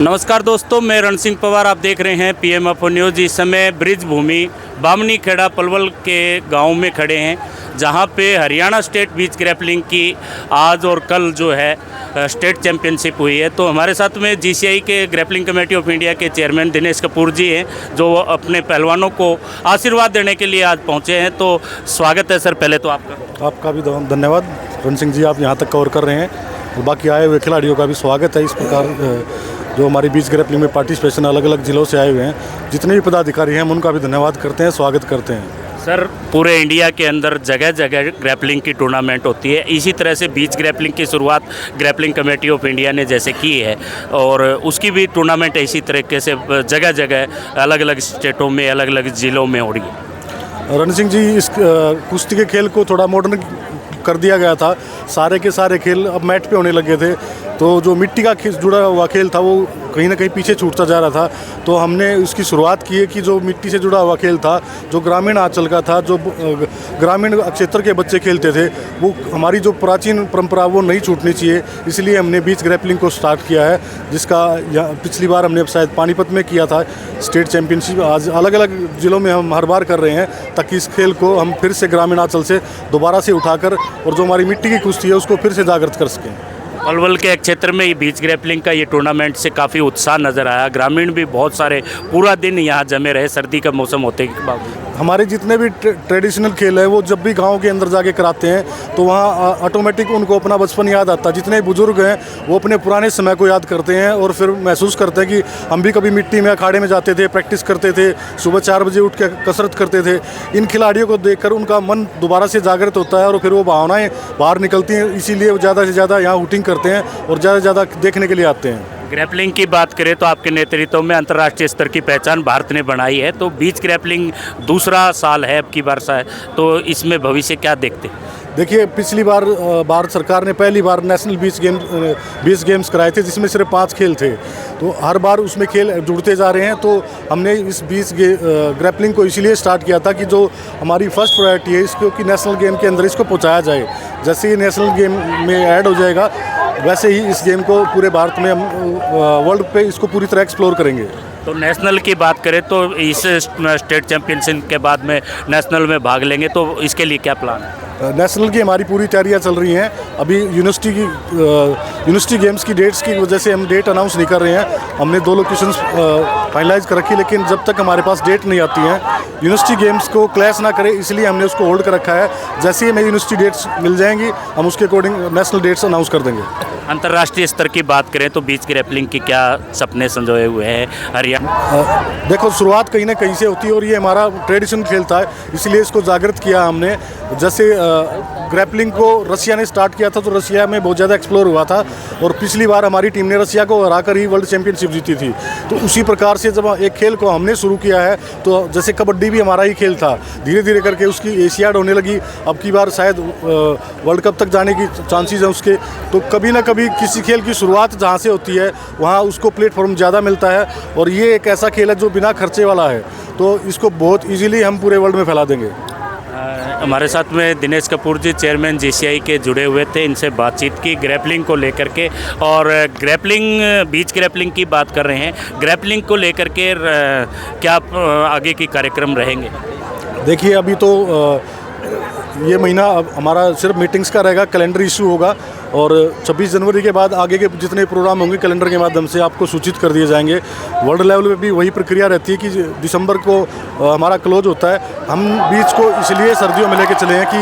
नमस्कार दोस्तों, मैं रण सिंह पवार। आप देख रहे हैं पीएमएफओ न्यूज़। इस समय ब्रिज भूमि बामनी खेड़ा पलवल के गांव में खड़े हैं, जहां पे हरियाणा स्टेट बीच ग्रैपलिंग की आज और कल जो है स्टेट चैंपियनशिप हुई है। तो हमारे साथ में जीसीआई के ग्रैपलिंग कमेटी ऑफ इंडिया के चेयरमैन दिनेश कपूर जी हैं, जो अपने पहलवानों को आशीर्वाद देने के लिए आज पहुँचे हैं। तो स्वागत है सर पहले तो आपका भी धन्यवाद रण सिंह जी, आप यहाँ तक कवर कर रहे हैं। और बाकी आए हुए खिलाड़ियों का भी स्वागत है। इस प्रकार जो हमारी बीच ग्रैपलिंग में पार्टिसिपेशन अलग अलग जिलों से आए हुए हैं, जितने भी पदाधिकारी हैं हम उनका भी धन्यवाद करते हैं, स्वागत करते हैं। सर, पूरे इंडिया के अंदर जगह जगह ग्रैपलिंग की टूर्नामेंट होती है। इसी तरह से बीच ग्रैपलिंग की शुरुआत ग्रैपलिंग कमेटी ऑफ इंडिया ने जैसे की है, और उसकी भी टूर्नामेंट इसी तरीके से जगह जगह अलग अलग स्टेटों में अलग अलग ज़िलों में हो रही है। रण सिंह जी, इस कुश्ती के खेल को थोड़ा मॉडर्न कर दिया गया था। सारे के सारे खेल अब मैट पे होने लगे थे, तो जो मिट्टी का जुड़ा हुआ खेल था वो कहीं ना कहीं पीछे छूटता जा रहा था। तो हमने उसकी शुरुआत की है कि जो मिट्टी से जुड़ा हुआ खेल था, जो ग्रामीण अंचल का था, जो ग्रामीण क्षेत्र के बच्चे खेलते थे, वो हमारी जो प्राचीन परंपरा वो नहीं छूटनी चाहिए। इसलिए हमने बीच ग्रैपलिंग को स्टार्ट किया है, जिसका पिछली बार हमने शायद पानीपत में किया था स्टेट चैंपियनशिप। आज अलग अलग ज़िलों में हम हर बार कर रहे हैं, ताकि इस खेल को हम फिर से ग्रामीण अंचल से दोबारा से उठाकर और जो हमारी मिट्टी की कुश्ती है उसको फिर से जागृत कर सकें। पलवल के क्षेत्र में ये बीच ग्रैपलिंग का ये टूर्नामेंट से काफ़ी उत्साह नज़र आया। ग्रामीण भी बहुत सारे पूरा दिन यहाँ जमे रहे, सर्दी का मौसम होते के बावजूद। हमारे जितने भी ट्रेडिशनल खेल है वो जब भी गांव के अंदर जाके कराते हैं तो वहाँ ऑटोमेटिक उनको अपना बचपन याद आता है। जितने बुजुर्ग हैं वो अपने पुराने समय को याद करते हैं और फिर महसूस करते हैं कि हम भी कभी मिट्टी में अखाड़े में जाते थे, प्रैक्टिस करते थे, सुबह 4 बजे उठ के कसरत करते थे। इन खिलाड़ियों को देखकर उनका मन दोबारा से जागृत होता है और फिर वो भावनाएं बाहर निकलती हैं। इसीलिए वो ज़्यादा से ज़्यादा यहाँ हुटिंग करते हैं और ज़्यादा से ज़्यादा देखने के लिए आते हैं। ग्रैपलिंग की बात करें तो आपके नेतृत्व में अंतर्राष्ट्रीय स्तर की पहचान भारत ने बनाई है। तो बीच ग्रैपलिंग दूसरा साल है अब की वर्ष है, तो इसमें भविष्य क्या देखते हैं? देखिए, पिछली बार भारत सरकार ने पहली बार नेशनल बीच गेम्स कराए थे, जिसमें सिर्फ 5 खेल थे। तो हर बार उसमें खेल जुड़ते जा रहे हैं। तो हमने इस बीच ग्रैपलिंग को इसीलिए स्टार्ट किया था कि जो हमारी फर्स्ट प्रायोरिटी है इसको कि नेशनल गेम के अंदर इसको पहुंचाया जाए। जैसे ही नेशनल गेम में ऐड हो जाएगा, वैसे ही इस गेम को पूरे भारत में हम वर्ल्ड पे इसको पूरी तरह एक्सप्लोर करेंगे। तो नेशनल की बात करें तो इस स्टेट चैंपियनशिप के बाद में नेशनल में भाग लेंगे, तो इसके लिए क्या प्लान है? नेशनल की हमारी पूरी तैयारियां चल रही हैं। अभी यूनिवर्सिटी गेम्स की डेट्स की वजह से हम डेट अनाउंस नहीं कर रहे हैं। हमने 2 लोकेशंस फाइनलाइज कर रखी, लेकिन जब तक हमारे पास डेट नहीं आती है, यूनिवर्सिटी गेम्स को क्लैश ना करे, इसलिए हमने उसको होल्ड कर रखा है। जैसे ही हमें यूनिवर्सिटी डेट्स मिल जाएंगी, हम उसके अकॉर्डिंग नेशनल डेट्स अनाउंस कर देंगे। अंतर्राष्ट्रीय स्तर की बात करें तो बीच ग्रैपलिंग की क्या सपने संजोए हुए हैं हरियाणा? देखो, शुरुआत कहीं ना कहीं से होती है और ये हमारा ट्रेडिशनल खेल था, इसलिए इसको जागृत किया हमने। जैसे ग्रैपलिंग को रसिया ने स्टार्ट किया था, तो रसिया में बहुत ज़्यादा एक्सप्लोर हुआ था और पिछली बार हमारी टीम ने रसिया को हराकर ही वर्ल्ड चैंपियनशिप जीती थी। तो उसी प्रकार से जब एक खेल को हमने शुरू किया है, तो जैसे कबड्डी भी हमारा ही खेल था, धीरे धीरे करके उसकी एशियाड होने लगी। अब की बार शायद वर्ल्ड कप तक जाने की चांसेस हैं उसके। तो कभी ना कभी किसी खेल की शुरुआत जहाँ से होती है वहाँ उसको प्लेटफॉर्म ज़्यादा मिलता है, और ये एक ऐसा खेल है जो बिना खर्चे वाला है, तो इसको बहुत ईजीली हम पूरे वर्ल्ड में फैला देंगे। हमारे साथ में दिनेश कपूर जी चेयरमैन जीसीआई के जुड़े हुए थे, इनसे बातचीत की ग्रैपलिंग को लेकर के। और बीच ग्रैपलिंग की बात कर रहे हैं, ग्रैपलिंग को लेकर के क्या आगे की कार्यक्रम रहेंगे? देखिए, अभी तो ये महीना हमारा सिर्फ मीटिंग्स का रहेगा, कैलेंडर इशू होगा और 26 जनवरी के बाद आगे के जितने प्रोग्राम होंगे कैलेंडर के माध्यम से आपको सूचित कर दिए जाएंगे। वर्ल्ड लेवल पे भी वही प्रक्रिया रहती है कि दिसंबर को हमारा क्लोज होता है। हम बीच को इसलिए सर्दियों में लेके चले हैं कि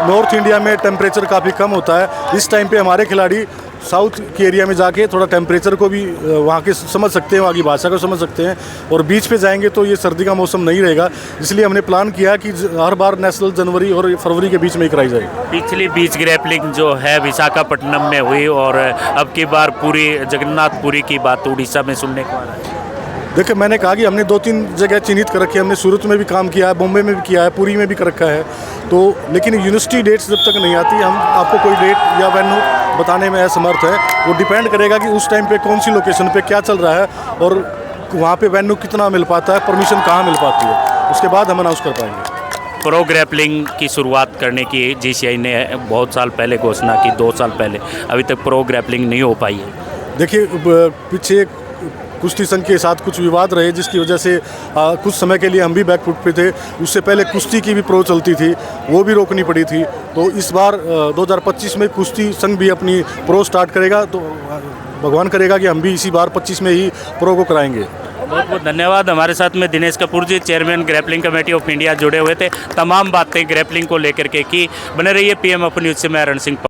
नॉर्थ इंडिया में टेम्परेचर काफ़ी कम होता है। इस टाइम पे हमारे खिलाड़ी साउथ के एरिया में जाके थोड़ा टेम्परेचर को भी वहाँ के समझ सकते हैं, वहाँ की भाषा को समझ सकते हैं, और बीच पे जाएंगे तो ये सर्दी का मौसम नहीं रहेगा। इसलिए हमने प्लान किया कि हर बार नेशनल जनवरी और फरवरी के बीच में ही कराई जाए। पिछली बीच ग्रैपलिंग जो है विशाखापट्टनम में हुई, और अब की बार पूरी जगन्नाथपुरी की बात उड़ीसा में सुनने को आ रहा है। देखिए, मैंने कहा कि हमने 2-3 जगह चिन्हित कर रखी है। हमने सूरत में भी काम किया है, बॉम्बे में भी किया है, पुरी में भी कर रखा है। तो लेकिन यूनिवर्सिटी डेट्स जब तक नहीं आती, हम आपको कोई डेट या वेन्यू बताने में असमर्थ है। वो डिपेंड करेगा कि उस टाइम पे कौन सी लोकेशन पे क्या चल रहा है और वहाँ पे वेन्यू कितना मिल पाता है, परमिशन कहाँ मिल पाती है, उसके बाद हम अनाउंस कर पाएंगे। प्रो ग्रैपलिंग की शुरुआत करने की जीसीआई ने बहुत साल पहले घोषणा की, 2 साल पहले। अभी तक प्रो ग्रैपलिंग नहीं हो पाई है। देखिए, पीछे कुश्ती संघ के साथ कुछ विवाद रहे, जिसकी वजह से कुछ समय के लिए हम भी बैकफुट पे थे। उससे पहले कुश्ती की भी प्रो चलती थी, वो भी रोकनी पड़ी थी। तो इस बार 2025 में कुश्ती संघ भी अपनी प्रो स्टार्ट करेगा, तो भगवान करेगा कि हम भी इसी बार 25 में ही प्रो को कराएंगे। बहुत बहुत धन्यवाद। हमारे साथ में Dinesh Kapoor ji, chairman grappling committee of India, जुड़े हुए थे। तमाम बातें ग्रैपलिंग को लेकर के की। बने रहिए PM अपन न्यूज़ से। मैं रण सिंह।